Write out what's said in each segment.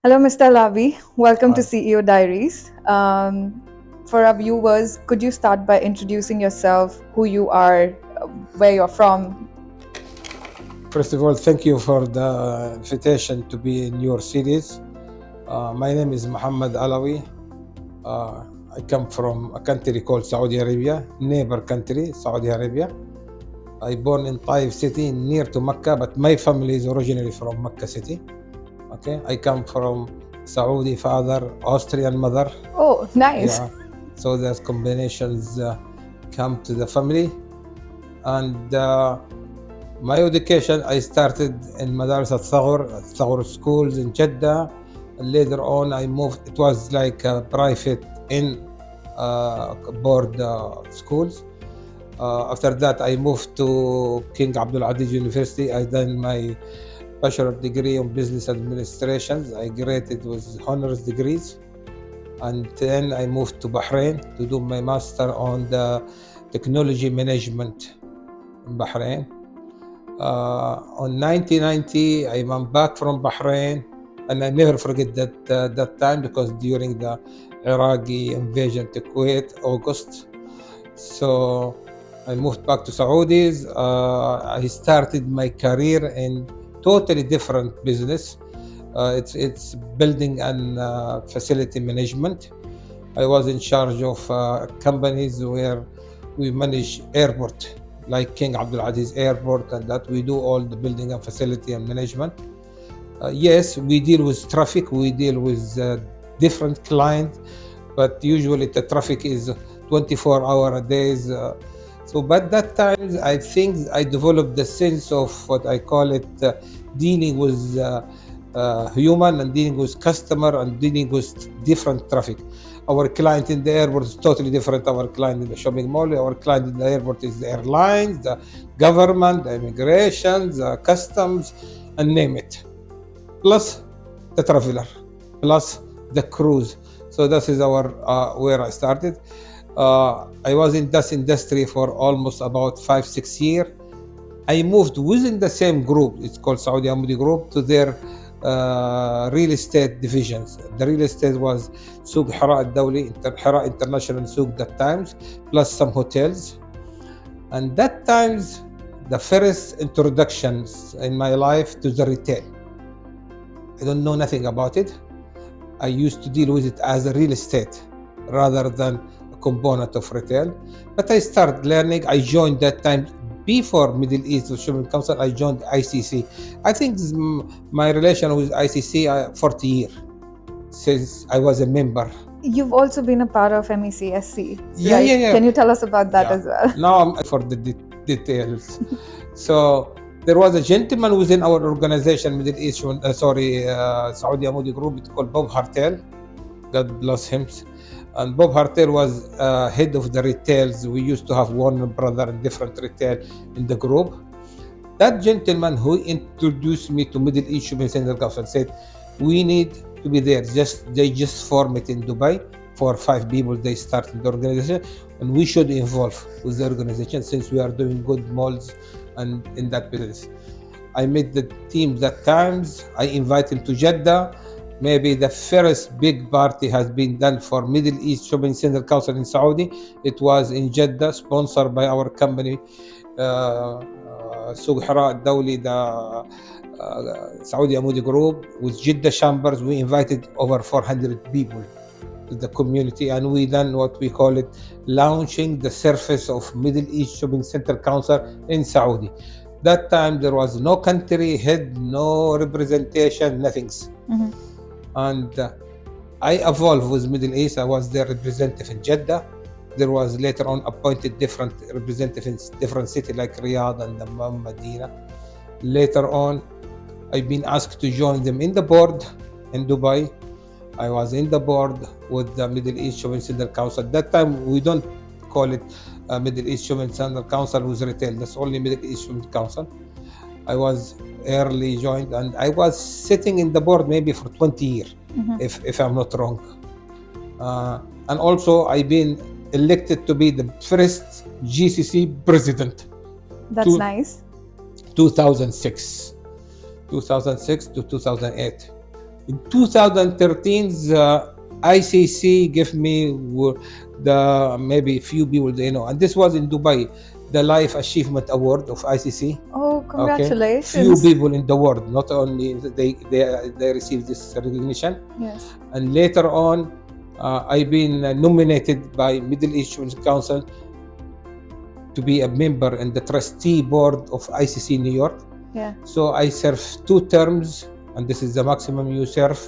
Hello, Mr. Alawi. Welcome to Hi. CEO Diaries. For our viewers, could you start by introducing yourself, who you are, where you're from? First of all, thank you for the invitation to be in your series. My name is Mohammad Alawi. Uh, I come from a country called Saudi Arabia, neighbor country, Saudi Arabia. I born in Taif city near to Mecca, but my family is originally from Mecca city. Okay, I come from Saudi father, Austrian mother. Oh, nice. Yeah, so there's combinations come to the family, and my education, I started in Madaris al-Thawr schools in Jeddah. Later on, I moved. It was like a private in board schools. After that, I moved to King Abdul Aziz University. I done my bachelor degree in business administration. I graduated with honors degrees, and then I moved to Bahrain to do my master on the technology management in Bahrain. On 1990, I went back from Bahrain, and I never forget that time because during the Iraqi invasion to Kuwait, August. So I moved back to Saudis. I started my career in totally different business. It's building and facility management. I was in charge of companies where we manage airport, like King Abdulaziz Airport, and that we do all the building and facility and management. Yes, we deal with traffic, we deal with different clients, but usually the traffic is 24-hour a days. But that time, I think I developed the sense of what I call it dealing with human and dealing with customer and dealing with different traffic. Our client in the airport is totally different. Our client in the shopping mall, our client in the airport is the airlines, the government, the immigration, the customs, and name it. Plus the traveler, plus the cruise. So that is our where I started. I was in this industry for almost about 5-6 years. I moved within the same group. It's called Saudi Amudi Group to their real estate divisions. The real estate was Souk Hira al-Dawli, Hira International Souk that times, plus some hotels. And that times, the first introductions in my life to the retail. I don't know nothing about it. I used to deal with it as a real estate rather than a component of retail. But I started learning. I joined that time before Middle East Shopping Council. I joined ICC. I think my relation with ICC 40 years since I was a member. You've also been a part of MECSC, Yeah, right? yeah, yeah. Can you tell us about that Yeah. as well? Now I'm for the details. So there was a gentleman within our organization, Middle East, Saudi Amudi Group. It's called Bob Hartel. God bless him. And Bob Hartel was head of the retails. We used to have one brother in different retail in the group. That gentleman who introduced me to Middle East Shopping Center Council said, we need to be there. They just form it in Dubai. 4 or 5 people they started the organization, and we should involve with the organization since we are doing good malls and in that business. I met the team that times. I invited him to Jeddah. Maybe the first big party has been done for Middle East Shopping Center Council in Saudi. It was in Jeddah, sponsored by our company, Souk Hira Dawli, the Saudi Amudi Group, with Jeddah Chambers. We invited over 400 people to the community, and we done what we call it launching the surface of Middle East Shopping Center Council in Saudi. That time there was no country head, no representation, nothing. Mhm. And I evolved with Middle East. I was their representative in Jeddah. There was later on appointed different representatives in different cities like Riyadh and Dammam, Medina. Later on, I've been asked to join them in the board in Dubai. I was in the board with the Middle East Shopping Center Council. At that time, we don't call it Middle East Shopping Center Council with retail. That's only Middle East Shopping Council. I was early joined, and I was sitting in the board maybe for 20 years, if I'm not wrong. And also, I've been elected to be the first GCC president. That's nice. 2006 to 2008. In 2013, the ICC gave me the maybe few people they know, and this was in Dubai, the Life Achievement Award of ICC. Oh, Okay, few congratulations. people in the world, not only they received this recognition, Yes. and later on, I've been nominated by Middle East Council to be a member in the trustee board of ICC New York. Yeah. So I serve 2 terms, and this is the maximum you serve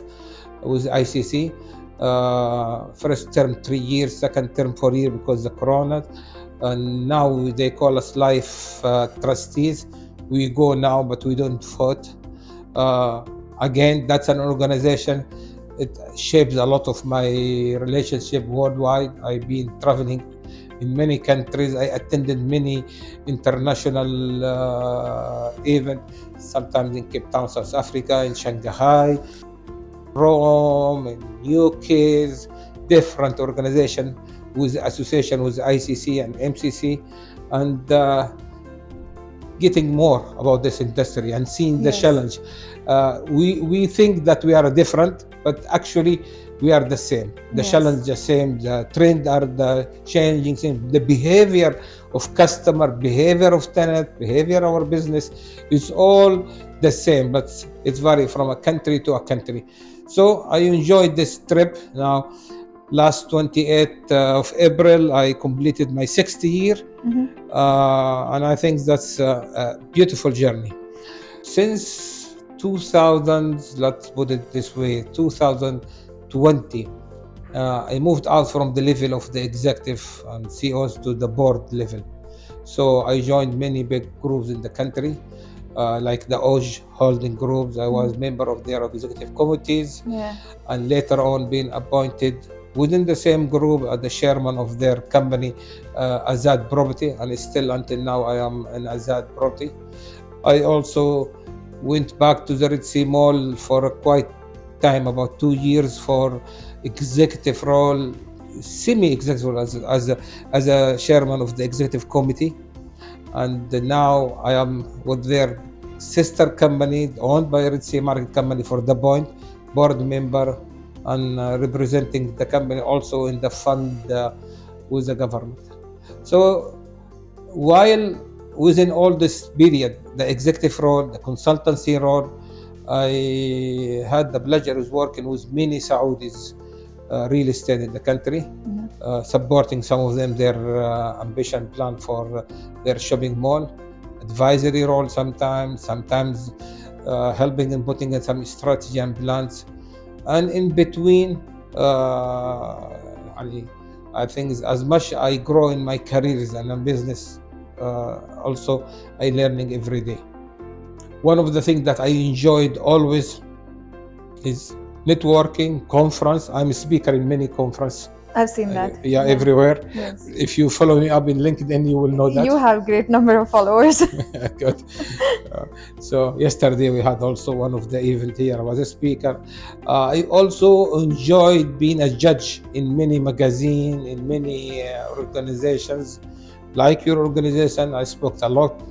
with ICC. First term 3 years, second term 4 years because the corona. And now they call us life trustees. We go now, but we don't vote. Uh, Again, that's an organization. It shapes a lot of my relationship worldwide. I've been traveling in many countries. I attended many international events, sometimes in Cape Town, South Africa, in Shanghai, Rome, in UK, different organization with association with ICC and MCC, and getting more about this industry and seeing the Yes. challenge. We think that we are different, but actually we are the same. The challenge Yes. the same. The trend are the changing. Same. The behavior of customer, behavior of tenant, behavior of our business is all the same, but it's vary from a country to a country. So I enjoyed this trip. Now, last 28th of April, I completed my 60th year, and I think that's a beautiful journey. Since 2000, let's put it this way, 2020, I moved out from the level of the executive and CEOs to the board level. So I joined many big groups in the country, like the OJ holding groups. I was member of their executive committees, Yeah. and later on being appointed within the same group as the chairman of their company, Azad Property, and still until now I am in Azad Property. I also went back to the Red Sea Mall for a quite time, about 2 years, for executive role, semi-executive role as a chairman of the executive committee. And now I am with their sister company owned by Red Sea Market Company for the point, board member, and representing the company also in the fund with the government. So while within all this period, the executive role, the consultancy role, I had the pleasure of working with many Saudis, real estate in the country, supporting some of them their ambition plan for their shopping mall, advisory role sometimes helping and putting in some strategy and plans, and in between. I think as much I grow in my careers and in business, also I learning every day. One of the things that I enjoyed always is networking, conference. I'm a speaker in many conference. I've seen that. Yeah, everywhere. Yes. If you follow me up in LinkedIn, you will know that. You have great number of followers. Good. So yesterday we had also one of the event here. I was a speaker. I also enjoyed being a judge in many magazines, in many organizations. Like your organization, I spoke a lot.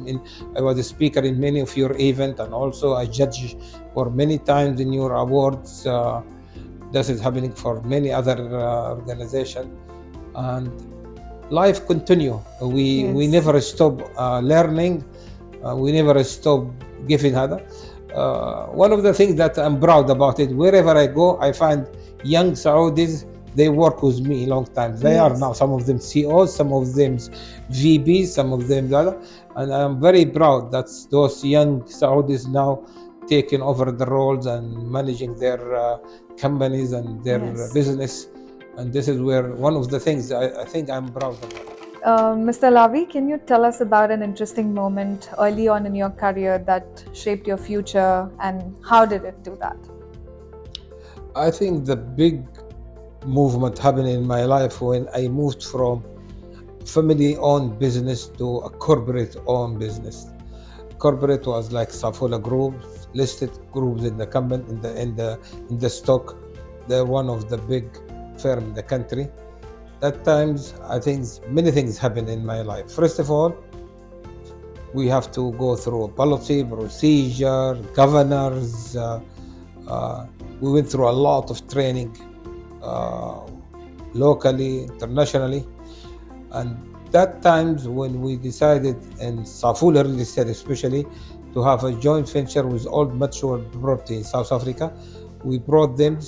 I was a speaker in many of your events, and also I judge for many times in your awards. This is happening for many other organizations, and life continue. We Yes. never stop learning. We never stop giving other. One of the things that I'm proud about it, wherever I go, I find young Saudis. They work with me a long time. They are Yes. now some of them CEOs, some of them VPs, some of them other, and I'm very proud that those young Saudis now taking over the roles and managing their companies and their Yes. business. And this is where one of the things I think I'm proud of. Mr. Alawi, can you tell us about an interesting moment early on in your career that shaped your future, and how did it do that? I think the big movement happened in my life when I moved from family-owned business to a corporate-owned business. Corporate was like Safula Group, listed groups in the company, in the stock. They're one of the big firm in the country. That times I think many things happen in my life. First of all, we have to go through a policy, procedure, governors, We went through a lot of training, uh, locally, internationally, and that times when we decided in Safula real estate especially to have a joint venture with Old Mature Property in South Africa. We brought them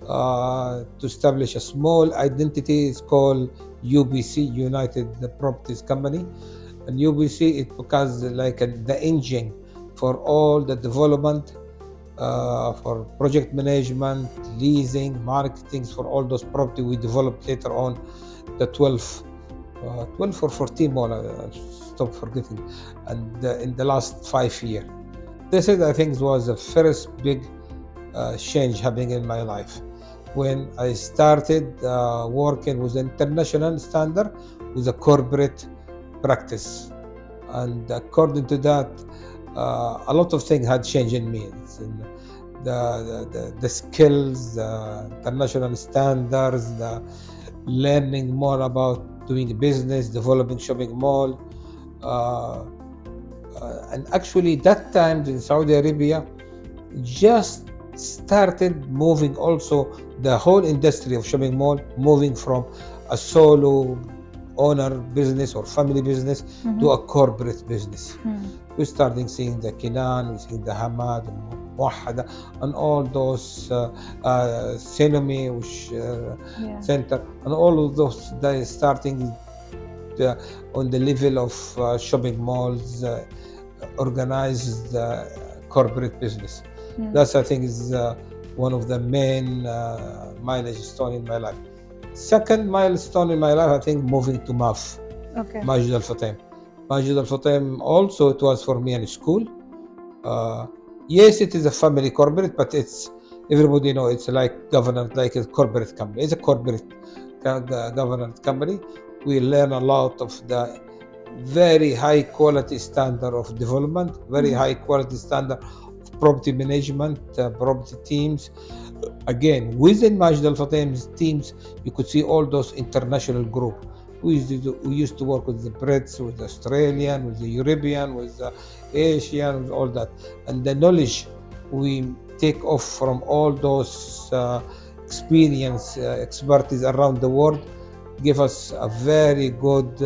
to establish a small identity. It's called UBC, United Properties Company. And UBC, it becomes like the engine for all the development, for project management, leasing, marketing for all those property we developed later on, the 12 or 14 more, stop forgetting, and in the last 5 years. This is, I think, was the first big change happening in my life when I started working with international standard with a corporate practice. And according to that, a lot of things had changed in me. The skills, the international standards, the learning more about doing business, developing shopping mall. And actually that time in Saudi Arabia just started moving also the whole industry of shopping mall, moving from a solo owner business or family business to a corporate business. We're starting seeing the Kinan, we're seeing the Hamad, Muwahada, and all those Senomi center, and all of those they starting on the level of shopping malls, organized corporate business. That's, I think, is one of the main milestone in my life. Second milestone in my life, I think, moving to MAF, Majid Al Futtaim. Majid Al Futtaim also, it was for me in school. Yes, it is a family corporate, but it's, everybody know it's like government, like a corporate company. It's a corporate government company. We learn a lot of the very high quality standard of development, very high quality standard of property management, property teams. Again, within Majid Al Futtaim's teams, you could see all those international group. We used to work with the Brits, with the Australian, with the European, with the Asian, with all that. And the knowledge we take off from all those experience, expertise around the world, give us a very good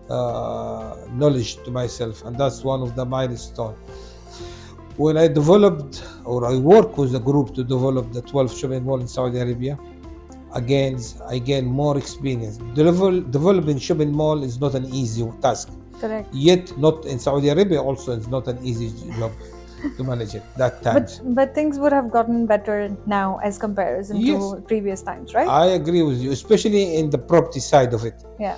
knowledge to myself. And that's one of the milestones. When I developed, or I work with a group to develop the 12 shopping mall in Saudi Arabia, again, I gain more experience. Developing shopping mall is not an easy task. Correct. Yet, not in Saudi Arabia also, it's not an easy job to manage it that time. But things would have gotten better now as comparison to previous times, right? I agree with you, especially in the property side of it. Yeah.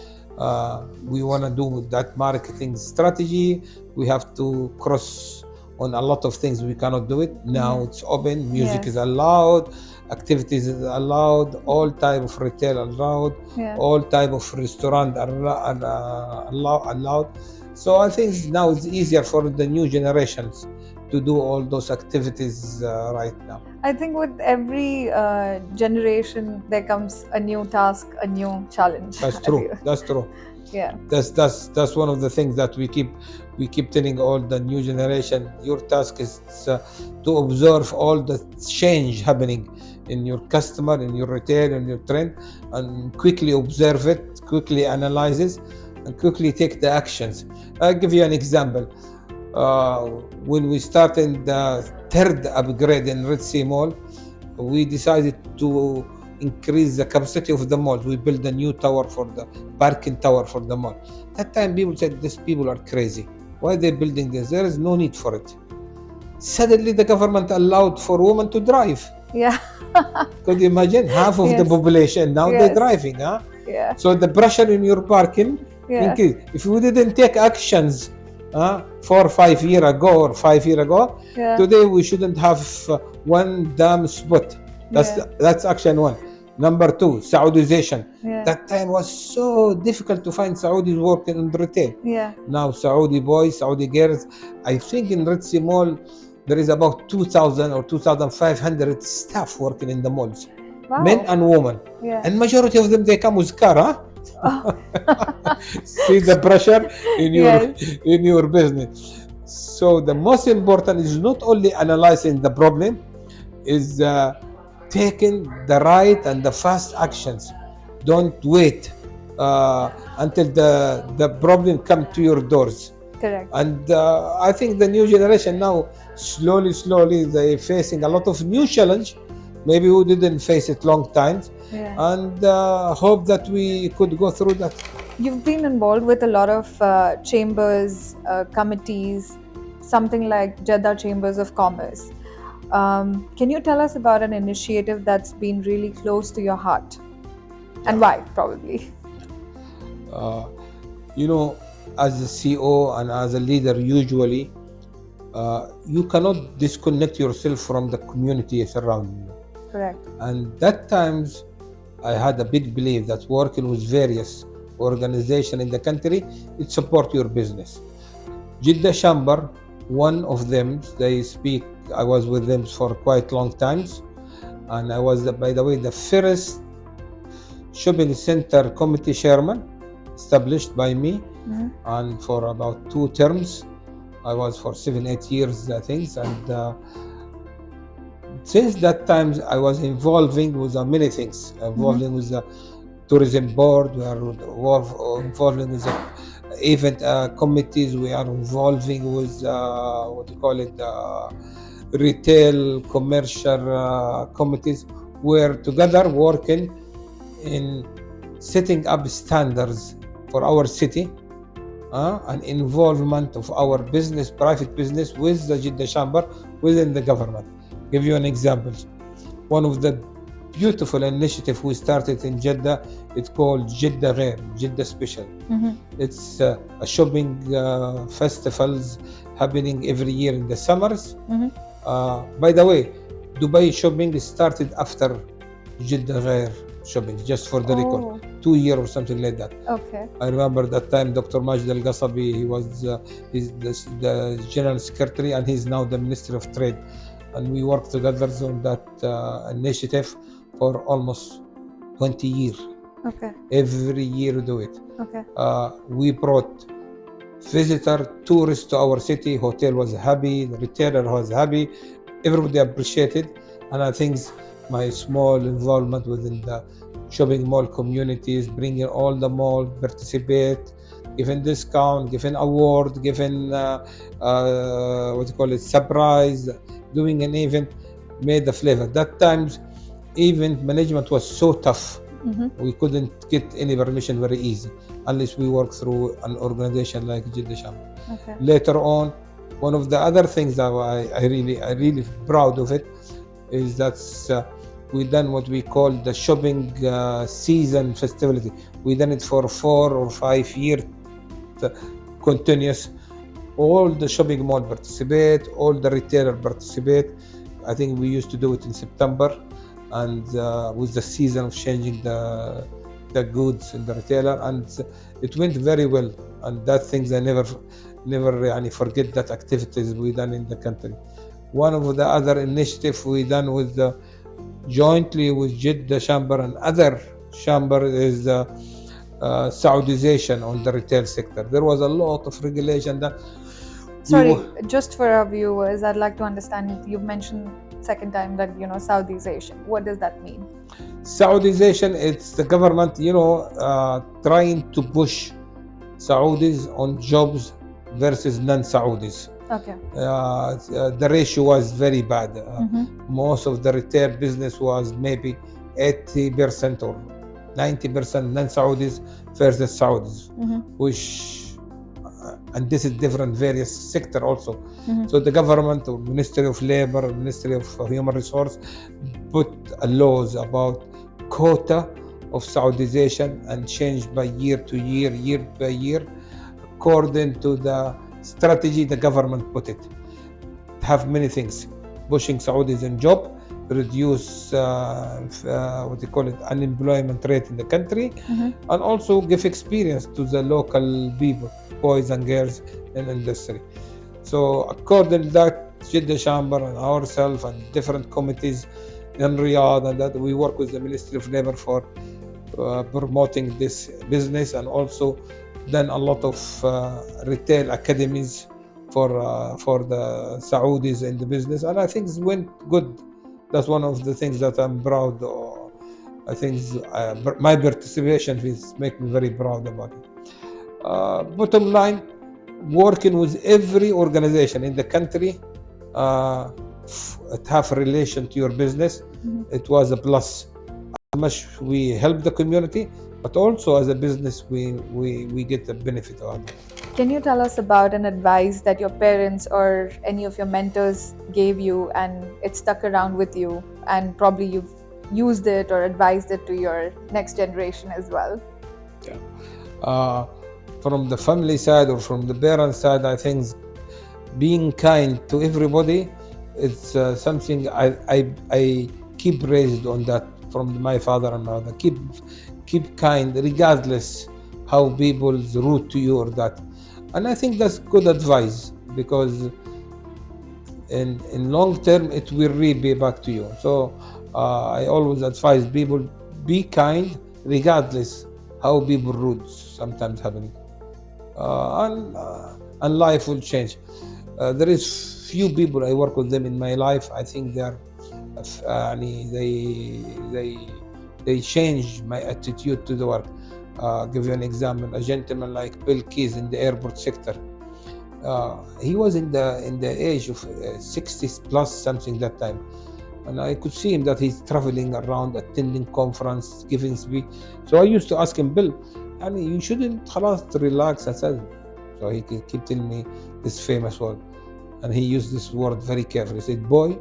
We want to do that marketing strategy. We have to cross on a lot of things. We cannot do it now. It's open, music is allowed, activities is allowed, all type of retail allowed, all type of restaurant allowed. So I think now it's easier for the new generations to do all those activities right now. I think with every generation there comes a new task, a new challenge. That's true. That's true. Yeah. That's one of the things that we keep telling all the new generation. Your task is to observe all the change happening in your customer, in your retail, in your trend, and quickly observe it, quickly analyze it, and quickly take the actions. I'll give you an example. When we started the third upgrade in Red Sea Mall, we decided to increase the capacity of the mall. We built a new tower for the parking tower for the mall. That time people said, these people are crazy. Why are they building this? There is no need for it. Suddenly the government allowed for women to drive. Yeah. Could you imagine? Half of the population now they're driving, huh? Yeah. So the pressure in your parking increased. If we didn't take actions 4 or 5 years ago or 5 years ago, today we shouldn't have one damn spot. That's action one. Number two, Saudization. That time was so difficult to find Saudis working in retail. Now Saudi boys, Saudi girls. I think in Red Sea Mall there is about 2,000 or 2,500 staff working in the malls. Wow. Men and women. And majority of them, they come with car, huh? See the pressure in your business. So the most important is not only analyzing the problem, is taking the right and the fast actions. Don't wait until the problem come to your doors. Correct. And I think the new generation now, slowly, they facing a lot of new challenge. Maybe we didn't face it long times, Yeah. and hope that we could go through that. You've been involved with a lot of chambers, committees, something like Jeddah Chambers of Commerce. Can you tell us about an initiative that's been really close to your heart? And why, probably? Uh, you know, as a CEO and as a leader, usually you cannot disconnect yourself from the community surrounding you. Correct. And that times I had a big belief that working with various organizations in the country, it support your business. Jeddah Chamber, one of them, they speak, I was with them for quite long times. And I was, by the way, the first shopping center committee chairman established by me. And for about 2 terms, I was for 7-8 years, I think. And since that time, I was involving with many things, involving with the tourism board, we are involving with the event committees, we are involving with what do you call it, retail commercial committees. We're together working in setting up standards for our city and involvement of our business, private business, with the Jeddah Chamber within the government. Give you an example. One of the beautiful initiative we started in Jeddah, it's called Jeddah Ghair, Jeddah Special. It's a shopping festivals happening every year in the summers. By the way, Dubai shopping started after Jeddah Ghair shopping, just for the record, 2 years or something like that. Okay. I remember that time Dr. Majid Al Qasabi, he was he's the General Secretary, and he's now the Minister of Trade. And we worked together on that initiative for almost 20 years. Okay. Every year we do it. Okay. We brought visitor, tourists to our city. Hotel was happy, the retailer was happy, everybody appreciated. And I think my small involvement within the shopping mall communities, bringing all the mall participate, giving discount, giving award, giving what you call it, surprise, doing an event, made the flavor. That times, event management was so tough. We couldn't get any permission very easy unless we work through an organization like Jeddah Chamber. Okay. Later on, one of the other things that I really proud of it is that we done what we call the shopping season festivality. We done it for 4 or 5 years continuous. All the shopping mall participate, all the retailer participate. I think we used to do it in September, and with the season of changing the goods in the retailer, and it went very well. And that things I never forget that activities we done in the country. One of the other initiative we done with jointly with Jeddah Chamber and other chamber is the Saudization on the retail sector. There was a lot of regulation that. Sorry, just for our viewers, I'd like to understand. You've mentioned second time that Saudization. What does that mean? Saudization, it's the government, trying to push Saudis on jobs versus non-Saudis. Okay. The ratio was very bad. Most of the retail business was maybe 80% or 90% non-Saudis versus Saudis, which and this is different various sector also. So the government, or Ministry of Labor, Ministry of Human Resource, put laws about quota of Saudization and changed by year to year, year by year, according to the strategy the government put it. Have many things: pushing Saudis in job, reduce unemployment rate in the country, and also give experience to the local people, boys and girls in industry. So according to that, Jeddah Chamber and ourselves and different committees in Riyadh, and that we work with the Ministry of Labor for promoting this business, and also done a lot of retail academies for the Saudis in the business, and I think it went good That's one of the things that I'm proud of. I think my participation is make me very proud about it. Bottom line, working with every organization in the country, uh, it have a relation to your business. Mhm. It was a plus. How much we help the community, but also as a business, we get the benefit out of it. Can you tell us about an advice that your parents or any of your mentors gave you and it stuck around with you, and probably you've used it or advised it to your next generation as well? Yeah. Uh, from the family side or from the parent side, I think being kind to everybody, it's something I keep raised on that from my father and mother. Keep kind regardless how people's rude to you or that. And I think that's good advice, because in long term it will repay back to you. So I always advise people, be kind regardless how people rude sometimes happening, and life will change. There is few people I work with them in my life. I think they are, they they change my attitude to the work. Give you an example: a gentleman like Bill Keys in the airport sector. He was in the age of 60 plus something that time, and I could see him that he's traveling around, attending conference, giving speech. So I used to ask him, Bill, you shouldn't خلاص relax and say. So he keep telling me this famous word, and he used this word very carefully. He said, "Boy,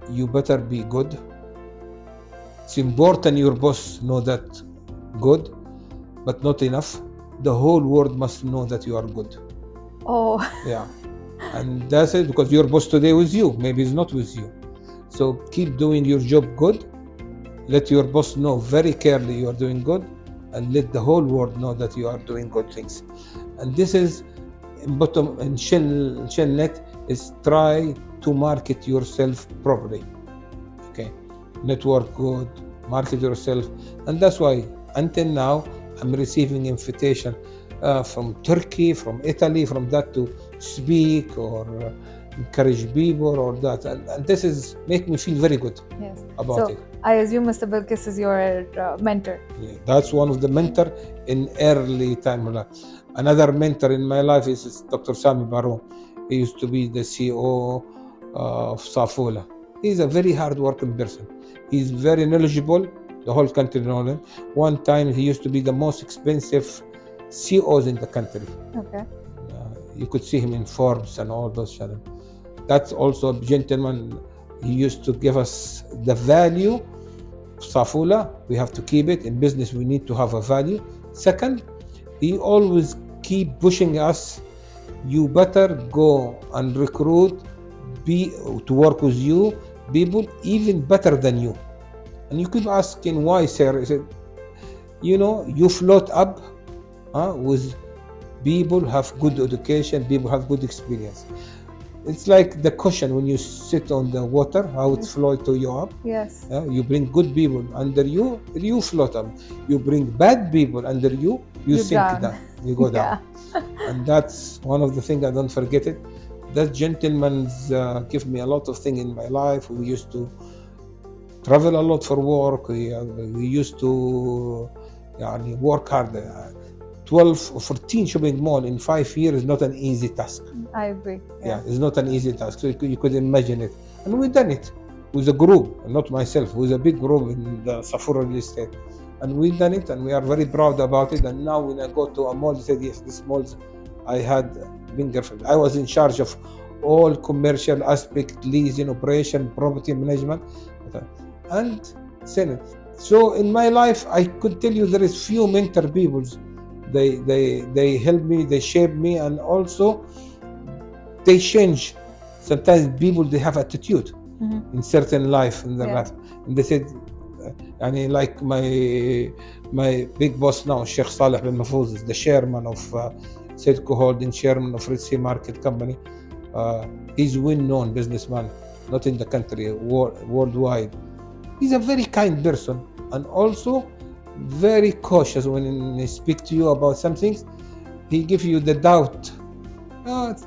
you better be good. It's important your boss know that good, but not enough. The whole world must know that you are good." Oh, Yeah. And that's it, because your boss today with you, maybe he's not with you. So keep doing your job good. Let your boss know very clearly you are doing good, and let the whole world know that you are doing good things. And this is bottom and shell net is try to market yourself properly. Okay. Network good, market yourself. And that's why until now I'm receiving invitation from Turkey, from Italy, from that to speak or encourage people or that, and this is make me feel very good yes. about So it. I assume Mr. Bilkis is your mentor. Yeah, that's one of the mentor in early time. Another mentor in my life is Dr. Sami Baroum. He used to be the CEO of Safula. He's a very hard-working person. He's very knowledgeable. The whole country knows him. One time he used to be the most expensive CEOs in the country. Okay. You could see him in Forbes and all those channels. That's also a gentleman. He used to give us the value. Safula, we have to keep it. In business, we need to have a value. Second, he always keep pushing us. You better go and recruit to work with you people even better than you. And you keep asking why, sir? He said, you float up with people have good education, people have good experience. It's like the cushion when you sit on the water, how it floats to you up. Yes. You bring good people under you, you float up. You bring bad people under you, you sink drown. down, you go down. And that's one of the things I don't forget it. That gentleman's give me a lot of things in my life. We used to travel a lot for work. We used to work hard. 12 or 14 shopping mall in 5 years is not an easy task. I agree. Yeah, it's not an easy task. So you could imagine it. And we done it with a group, not myself, with a big group in the Safura real estate. And we done it, and we are very proud about it. And now when I go to a mall, they said, yes, this malls, I had been girlfriend. I was in charge of all commercial aspect, leasing, operation, property management, and selling. So in my life, I could tell you there is few mentor people. They help me, they shape me, and also they change. Sometimes people, they have attitude in certain life in their life, and they said, like my big boss now, Sheikh Saleh bin Mahfouz, is the chairman of Sedco Holding, chairman of Red Sea Market Company. He's a well-known businessman, not in the country, worldwide. He's a very kind person, and also very cautious when he speaks to you about some things. He gives you the doubt.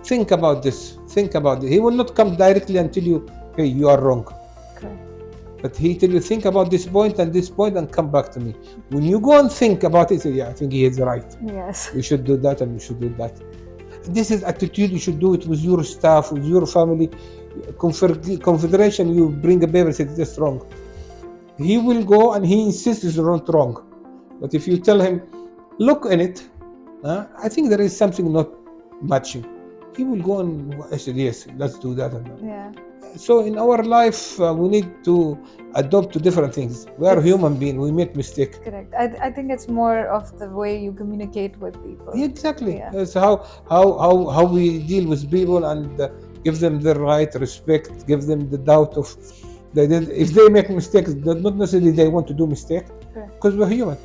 Think about this. Think about it. He will not come directly and tell you, hey, you are wrong. Correct. But he tell you, think about this point and this point and come back to me. When you go and think about it, say, yeah, I think he is right. Yes. We should do that and we should do that. This is attitude. You should do it with your staff, with your family. Confederation, you bring a paper, say this wrong. He will go and he insists it's not wrong. But if you tell him, look in it, I think there is something not matching. He will go and I said, yes, let's do that. Yeah. So in our life, we need to adopt to different things. We are It's- human beings. We make mistakes. Correct. I think it's more of the way you communicate with people. Exactly. Yeah. It's how we deal with people and give them the right respect, give them the doubt of if they make mistakes, not necessarily they want to do mistake, Correct. because we're human.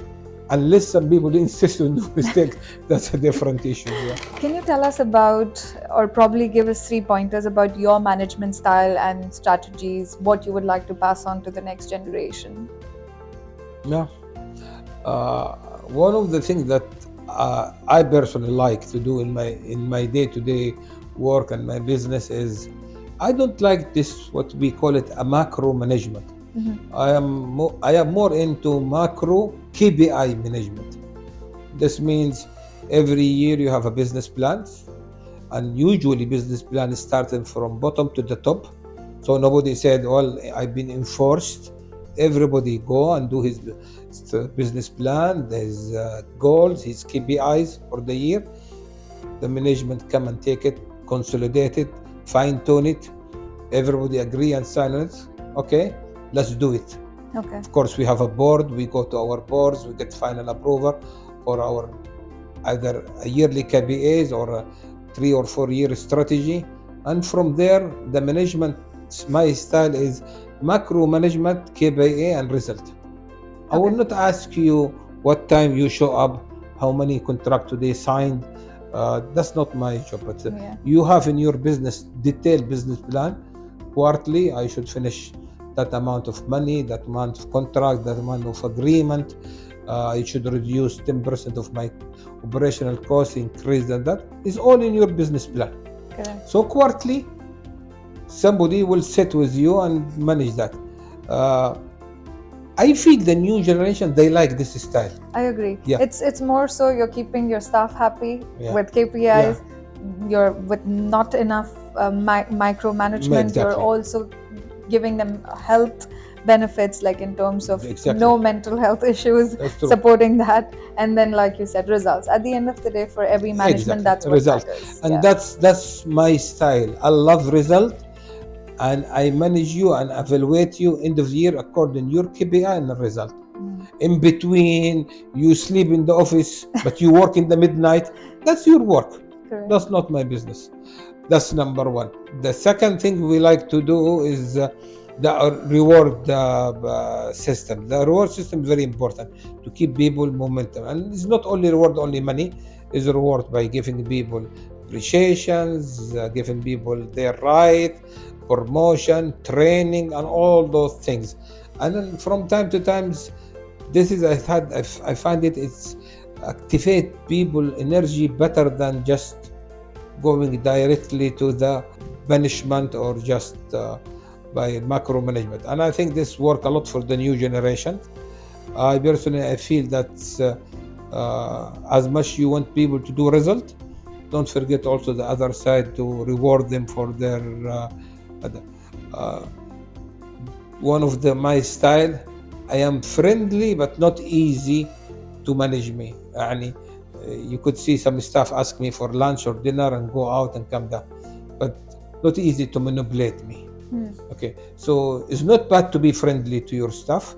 Unless some people insist on do mistake, that's a different issue. Yeah. Can you tell us about, or probably give us 3 pointers about your management style and strategies, what you would like to pass on to the next generation? Yeah. One of the things that I personally like to do in my day-to-day work and my business is I don't like this what we call it a macro management. I am more into macro KPI management. This means every year you have a business plan, and usually business plan is starting from bottom to the top. So nobody said, well, I've been enforced. Everybody go and do his business plan, his goals, his KPIs for the year. The management come and take it, consolidate it, fine tune it. Everybody agree and sign it. Okay, let's do it. Okay. Of course, we have a board. We go to our boards. We get final approval for our either a yearly KPIs or a 3 or 4 year strategy. And from there, the management, my style is macro management, KPI and result. I will not ask you what time you show up, how many contracts today signed. That's not my job. But you have in your business detailed business plan. Quarterly, I should finish that amount of money, that amount of contract, that amount of agreement. I should reduce 10% of my operational costs, increase that. It's all in your business plan. Correct. So quarterly, somebody will sit with you and manage that. I feel the new generation, they like this style. I agree. Yeah. It's more so you're keeping your staff happy with KPIs. You're with not enough micromanagement. Exactly. You're also giving them health benefits, like in terms of no mental health issues, supporting that, and then, like you said, results. At the end of the day, for every management, that's what matters. And that's my style. I love result, and I manage you and evaluate you end of the year according to your KPI and the result. In between, you sleep in the office, but you work in the midnight. That's your work. Correct. That's not my business. That's number one. The second thing we like to do is the reward system. The reward system is very important to keep people momentum. And it's not only reward, only money. It's reward by giving people appreciations, giving people their right, promotion, training, and all those things. And then from time to time, this is I find it's activate people energy better than just going directly to the punishment or just by macro management. And I think this work a lot for the new generation. I personally feel that as much you want people to do result, don't forget also the other side to reward them for their one of my style. I am friendly but not easy to manage me. You could see some staff ask me for lunch or dinner and go out and come down, but not easy to manipulate me. Okay, so it's not bad to be friendly to your staff,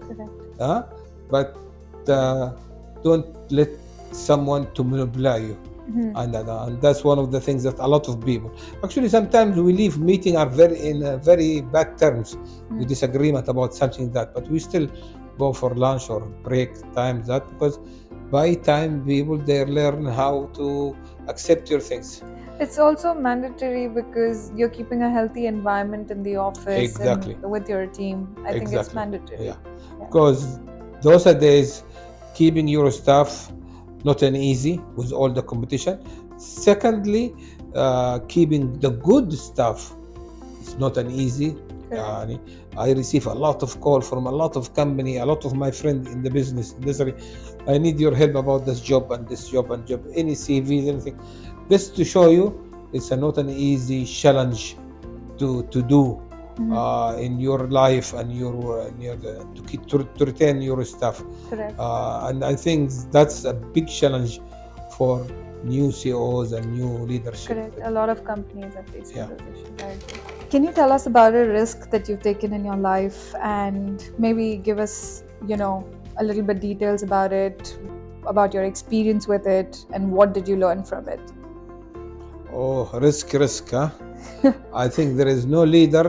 but don't let someone to manipulate you. And that's one of the things that a lot of people actually sometimes we leave meeting are in very bad terms with disagreement about something but we still go for lunch or break time because by time people they learn how to accept your things. It's also mandatory because you're keeping a healthy environment in the office and with your team. I think it's mandatory. Because those are days keeping your staff not an easy with all the competition. Secondly, keeping the good staff is not an easy. يعني I receive a lot of call from a lot of company, a lot of my friend in the business industry. I need your help about this job and this job and job, any CVs, anything. This to show you it's not an easy challenge to do Mhm. in your life and your to keep to retain your staff. Correct. And I think that's a big challenge for new CEOs and new leadership. Correct. A lot of companies are facing Yeah. those issues. I agree. Can you tell us about a risk that you've taken in your life and maybe give us, a little bit details about it, about your experience with it, and what did you learn from it? Oh, risk, huh? I think there is no leader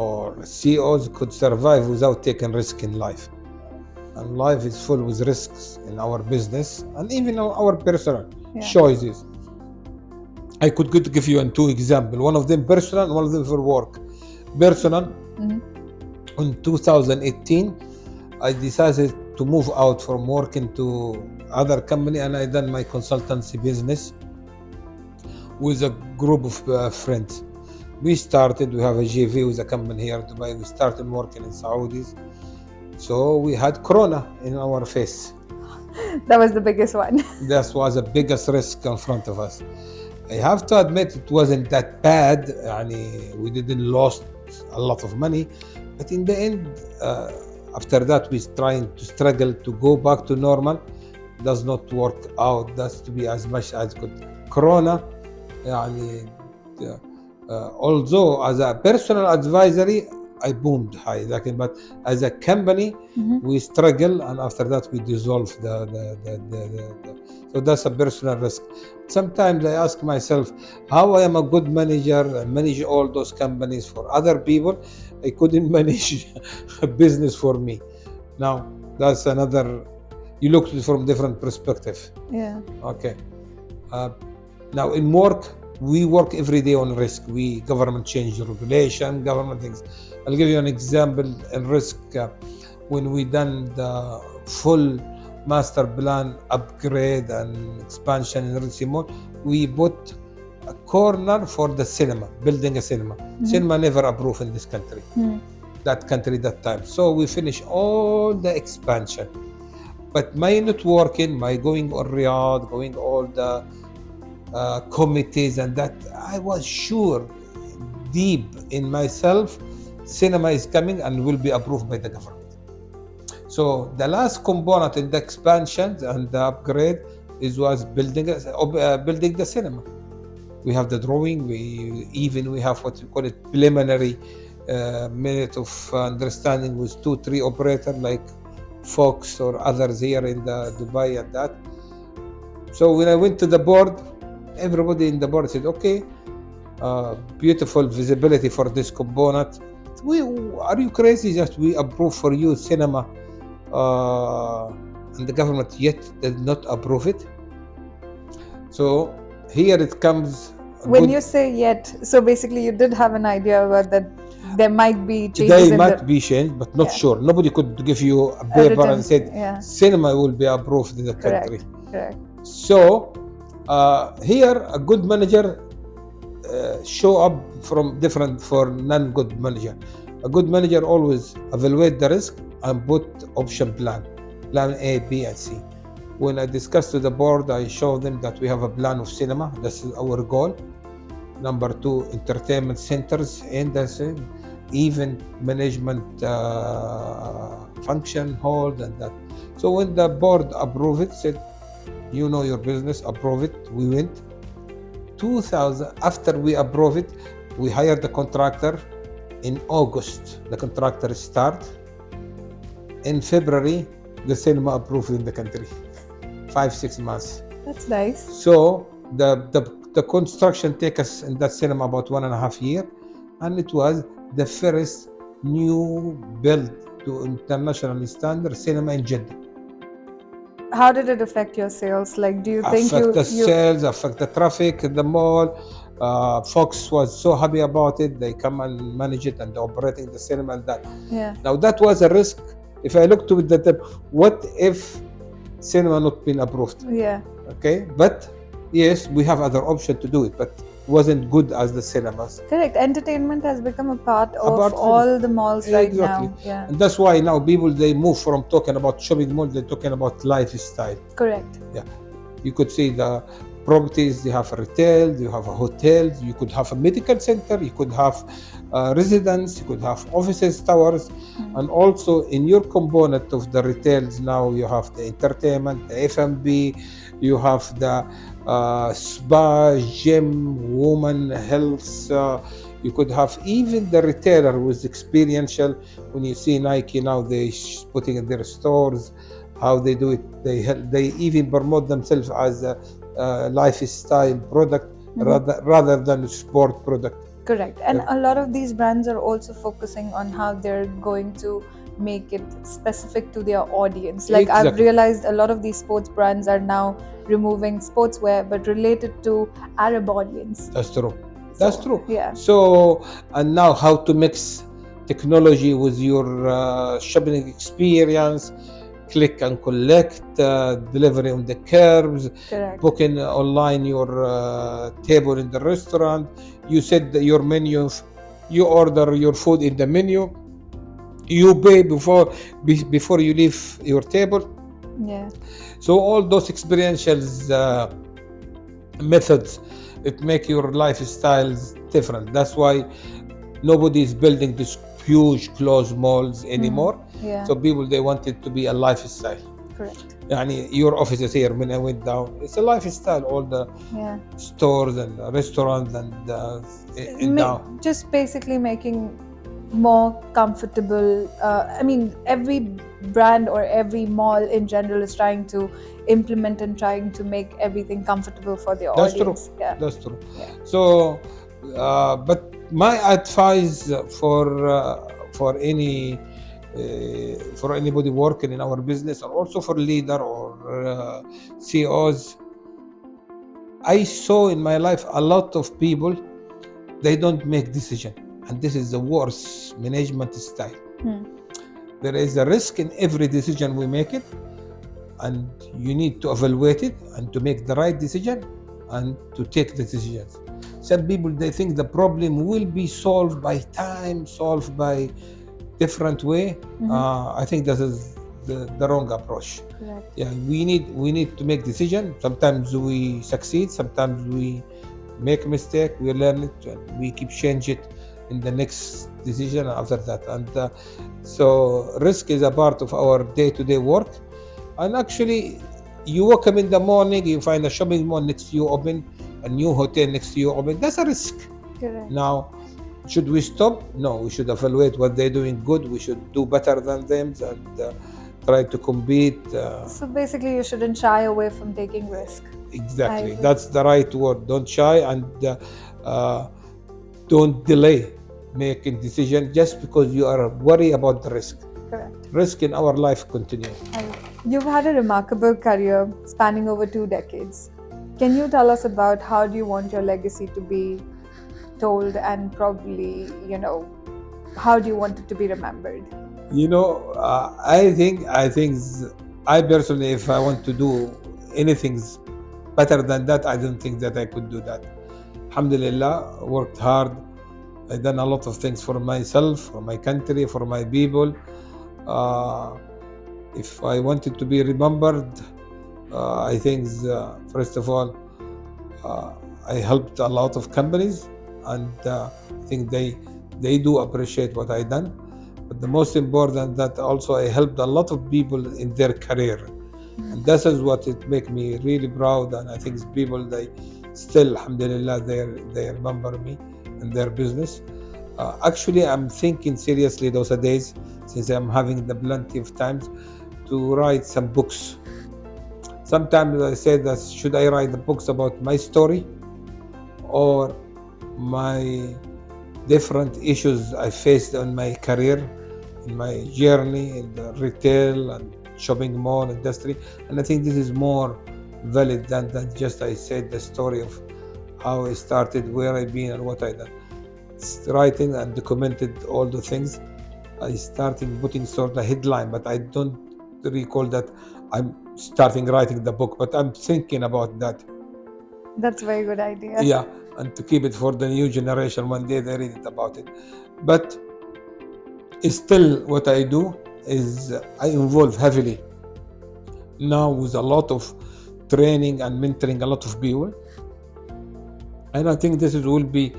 or CEOs could survive without taking risk in life. And life is full with risks in our business and even our personal choices. I could give you two examples. One of them personal, one of them for work. Personal, in 2018, I decided to move out from working to other company, and I done my consultancy business with a group of friends. We have a JV with a company here in Dubai. We started working in Saudis. So we had Corona in our face. That was the biggest one. That was the biggest risk in front of us. I have to admit it wasn't that bad. We didn't lost a lot of money, but in the end, after that, we trying to struggle to go back to normal. Does not work out. That's to be as much as good. Corona, although as a personal advisory, I boomed high. But as a company, we struggle, and after that, we dissolve so that's a personal risk. Sometimes I ask myself how I am a good manager and manage all those companies for other people. I couldn't manage a business for me. Now, that's another, you look at it from different perspective. Yeah. Okay. Now in work, we work every day on risk. Government change regulation, government things. I'll give you an example in risk. When we done the full master plan upgrade and expansion in Red Sea Mall, we put a corner for the cinema, building a cinema. Cinema never approved in this country, that time. So we finish all the expansion. But my networking, my going on Riyadh, going all the committees and that, I was sure deep in myself, cinema is coming and will be approved by the government. So the last component in the expansion and the upgrade was building the cinema. We have the drawing. We have what we call it preliminary minute of understanding with 2-3 operators like Fox or others here in the Dubai and that. So when I went to the board, everybody in the board said, okay, beautiful visibility for this component. Are you crazy? Just we approve for you cinema, and the government yet did not approve it. So here it comes. When you say yet, so basically you did have an idea about that there might be changes. They might be changed, but not sure. Nobody could give you a paper and said cinema will be approved in the country. Correct. So here a good manager show up from different for non-good manager. A good manager always evaluate the risk and put option plan A, B, and C. When I discussed to the board, I showed them that we have a plan of cinema. This is our goal. Number 2, entertainment centers, and that's it. Event management function hall and that. So when the board approved it, said, you know your business, approve it. We went. 2000, after we approve it, we hired the contractor. In August, the contractor start. In February, the cinema approved in the country. 5-6 months. That's nice. So the construction take us in that cinema about 1.5 years, and it was the first new build to international standard cinema in Jeddah. How did it affect your sales? Like, do you think affect the sales, affect the traffic in the mall? Fox was so happy about it. They come and manage it and operating the cinema and that. Yeah. Now that was a risk. If I look to it, what if cinema not been approved? Yeah. Okay, but yes, we have other option to do it. But wasn't good as the cinemas. Correct. Entertainment has become a part of Apart from all the malls right exactly, now. Yeah. and that's why now people they move from talking about shopping mall, they're talking about lifestyle. Correct. Yeah, you could see the properties. You have a retail, you have a hotels, you could have a medical center, you could have residence, you could have offices, towers, and also in your component of the retails now you have the entertainment, the F&B, you have the spa, gym, woman health. You could have even the retailer with experiential. When you see Nike now, they putting in their stores, how they do it. They even promote themselves as a lifestyle product rather than a sport product. Correct. And a lot of these brands are also focusing on how they're going to make it specific to their audience. Like I've Exactly. realized a lot of these sports brands are now removing sportswear but related to Arab audience. That's true. That's So, true. yeah. So, and now how to mix technology with your shopping experience, click and collect, delivery on the curbs, Correct. booking online your table in the restaurant. You set your menu, you order your food in the menu, you pay before you leave your table. Yeah. So all those experiential methods, it make your lifestyles different. That's why nobody is building these huge closed malls anymore. Yeah. So people they want it to be a lifestyle. Correct. يعني your offices here when I went down, it's a lifestyle. All the Yeah. stores and restaurants and now. Just basically making more comfortable. I mean, every brand or every mall in general is trying to implement and trying to make everything comfortable for their That's audience. true. Yeah. That's true. Yeah. So, but my advice for any for anybody working in our business, and also for leader or CEOs, I saw in my life a lot of people they don't make decision, and this is the worst management style. There is a risk in every decision we make it, and you need to evaluate it and to make the right decision and to take the decisions. Some people they think the problem will be solved by time, solved by different way. I think this is the wrong approach. Correct. Yeah, we need to make decision. Sometimes we succeed, sometimes we make mistake, we learn it, and we keep change it in the next decision after that. And so risk is a part of our day-to-day work. And actually, you wake up in the morning, you find a shopping mall next to you open, a new hotel next to you open. That's a risk. Correct. Now, should we stop? No, we should evaluate what they're doing good. We should do better than them and try to compete. So basically, you shouldn't shy away from taking risk. Exactly. That's the right word. Don't shy and don't delay making decision just because you are worried about the risk. Correct. Risk in our life continue. You've had a remarkable career spanning over 2 decades. Can you tell us about how do you want your legacy to be told, and probably, how do you want it to be remembered? I think I personally, if I want to do anything better than that, I don't think that I could do that. Alhamdulillah, worked hard. I done a lot of things for myself, for my country, for my people. If I wanted to be remembered, I think first of all, I helped a lot of companies, and I think they do appreciate what I done. But the most important that also I helped a lot of people in their career, and this is what it make me really proud. And I think people they still, alhamdulillah, they remember me in their business. Actually, I'm thinking seriously those days, since I'm having the plenty of times to write some books. Sometimes I say that should I write the books about my story or my different issues I faced in my career, in my journey in the retail and shopping mall industry. And I think this is more valid than just I said the story of how I started, where I've been, and what I done. Writing and documented all the things. I started putting sort of headline, but I don't recall that I'm starting writing the book, but I'm thinking about that. That's a very good idea. Yeah, and to keep it for the new generation one day they read it about it. But still, what I do is I involve heavily now with a lot of training and mentoring a lot of people, and I think this is will be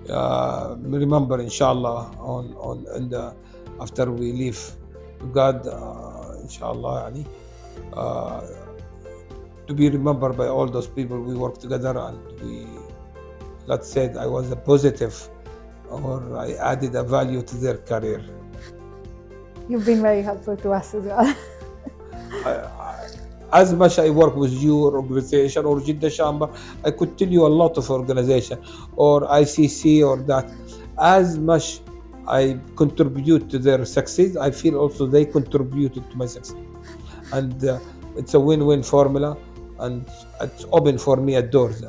remember inshallah on in the after we leave God inshallah يعني, uh, to be remembered by all those people we work together, and we, let's say, I was a positive or I added a value to their career. You've been very helpful to us as well. As much I work with your organization or Jeddah Chamber, I could tell you a lot of organization or ICC or that. As much I contribute to their success, I feel also they contributed to my success. And it's a win-win formula, and it's open for me at doors.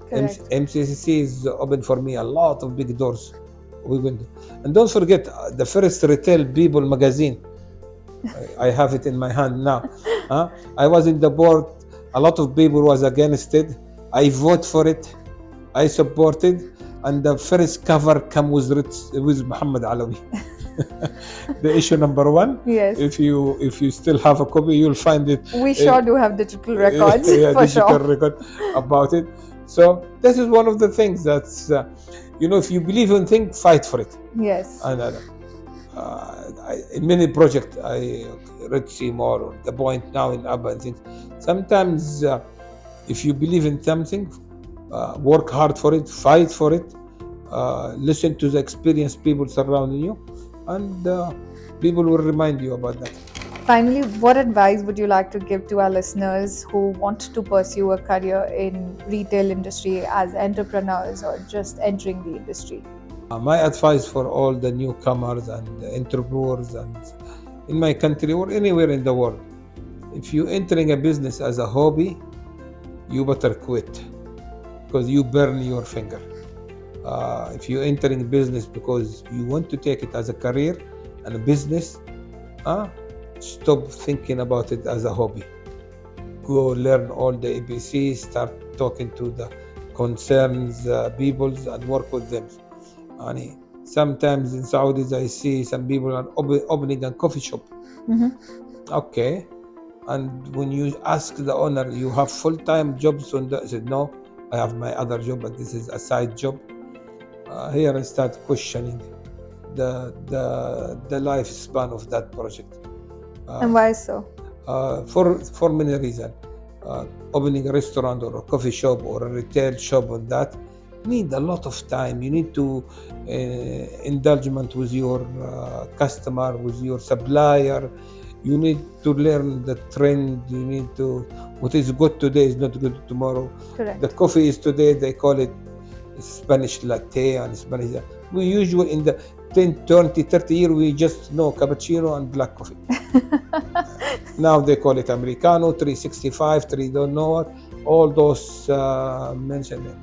Correct. MCCC is open for me a lot of big doors. And don't forget the first retail people magazine. I have it in my hand now. I was in the board. A lot of people was against it. I vote for it. I supported, and the first cover come with Mohammad Alawi. The issue number 1. Yes. If you still have a copy, you'll find it. We sure do have digital records Yeah, for digital sure. record about it. So this is one of the things that's, if you believe in things, fight for it. Yes. And in many projects, I read Seymour or The Point now in ABBA and things. Sometimes, if you believe in something, work hard for it, fight for it, listen to the experienced people surrounding you, and people will remind you about that. Finally, what advice would you like to give to our listeners who want to pursue a career in retail industry as entrepreneurs or just entering the industry? My advice for all the newcomers and the entrepreneurs and in my country or anywhere in the world, if you're entering a business as a hobby, you better quit because you burn your finger. If you're entering business because you want to take it as a career and a business, stop thinking about it as a hobby. Go learn all the ABCs, start talking to the concerns peoples and work with them. And sometimes in Saudis I see some people are opening a coffee shop. Okay, and when you ask the owner, you have full-time jobs on that? I said, no, I have my other job, but this is a side job. Here I start questioning the lifespan of that project. And why so? For many reasons. Opening a restaurant or a coffee shop or a retail shop on that need a lot of time. You need to indulgement with your customer, with your supplier. You need to learn the trend. You need to, what is good today is not good tomorrow. Correct. The coffee is today, they call it Spanish latte and Spanish. We usually in the 10, 20, 30 years, we just know cappuccino and black coffee. Now they call it Americano, 365, 3 don't know what, all those mentioned.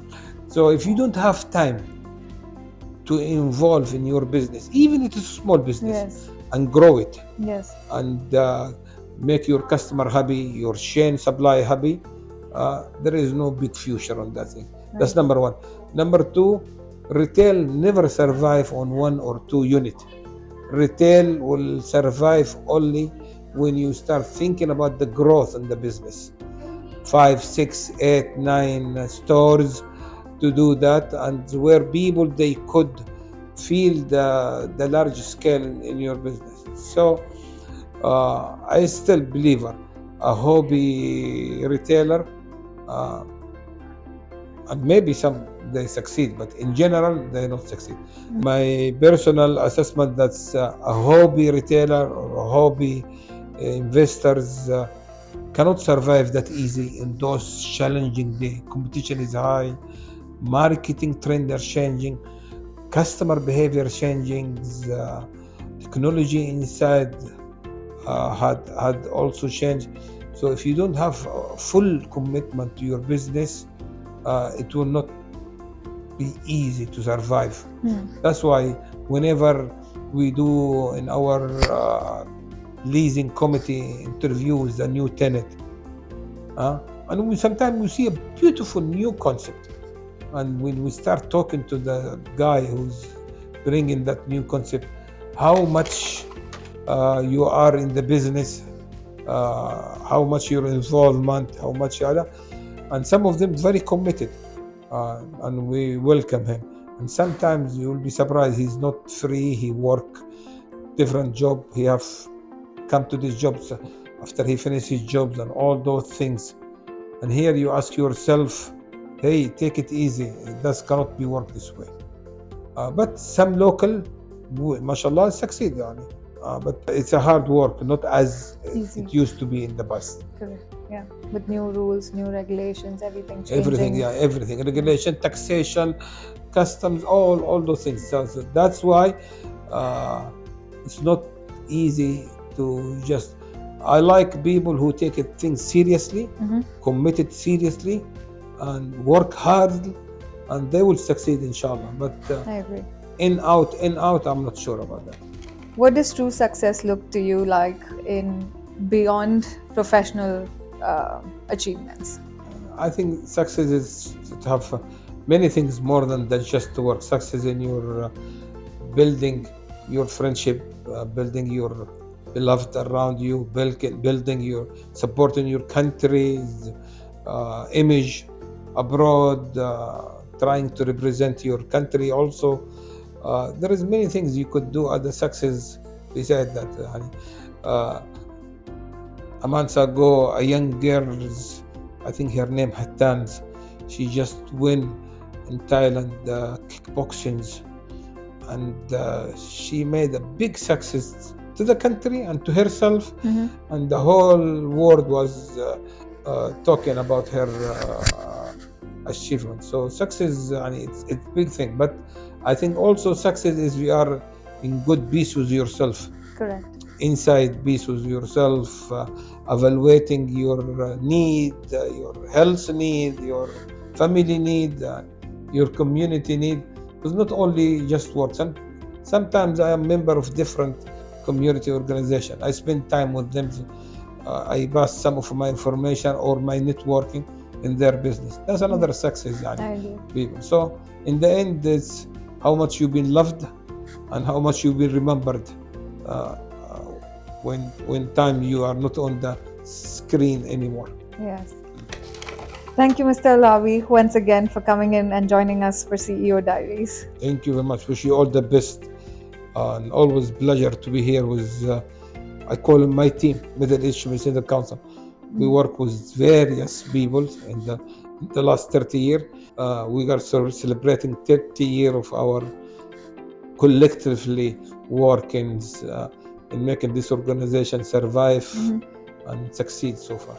So if you don't have time to involve in your business, even if it's a small business, Yes. and grow it, Yes. and make your customer happy, your chain supply happy, there is no big future on that thing. That's Right. number 1. Number 2, retail never survive on 1 or 2 unit. Retail will survive only when you start thinking about the growth in the business. 5, 6, 8, 9 stores to do that, and where people they could feel the large scale in your business. So I still believe a hobby retailer, and maybe some they succeed, but in general they don't succeed. My personal assessment, that's a hobby retailer or a hobby investors cannot survive that easy in those challenging days. Competition is high, marketing trends are changing, customer behavior changing, technology inside had also changed. So if you don't have full commitment to your business, it will not be easy to survive. That's why whenever we do in our leasing committee interviews a new tenant, And sometimes we see a beautiful new concept. And when we start talking to the guy who's bringing that new concept, how much you are in the business, how much your involvement, how much other, and some of them very committed, and we welcome him. And sometimes you will be surprised he's not free. He work different job. He have come to these jobs after he finished his jobs and all those things. And here you ask yourself, hey, take it easy. This cannot be work this way. But some local, mashallah, succeed. Yani. But it's a hard work, not as Easy. it used to be in the past. Correct. Yeah. With new rules, new regulations, everything changing. Everything, yeah, everything. Regulation, taxation, customs, all those things. So that's why it's not easy to just. I like people who take things seriously, committed seriously, and work hard, and they will succeed, inshallah. But I agree. in out, I'm not sure about that. What does true success look to you like in beyond professional achievements? I think success is to have many things more than just to work. Success in your building your friendship, building your beloved around you, building your supporting your country's image abroad, trying to represent your country also. There is many things you could do as a success beside that. A month ago, a young girl, I think her name Hattan, she just win in Thailand kickboxing, and she made a big success to the country and to herself, and the whole world was talking about her achievement. So success, it's a big thing, but I think also success is we are in good peace with yourself. Correct. Inside peace with yourself, evaluating your need, your health need, your family need, your community need. It's not only just work. Sometimes I am a member of different community organization. I spend time with them. I pass some of my information or my networking in their business. That's another success. People. So in the end, it's how much you've been loved and how much you've been remembered when time you are not on the screen anymore. Yes. Thank you, Mr. Alawi, once again for coming in and joining us for CEO Diaries. Thank you very much. Wish you all the best. And always pleasure to be here with, I call them my team, Middle East Center Council. We work with various people in the last 30 years. We are celebrating 30 years of our collectively working in making this organization survive and succeed so far.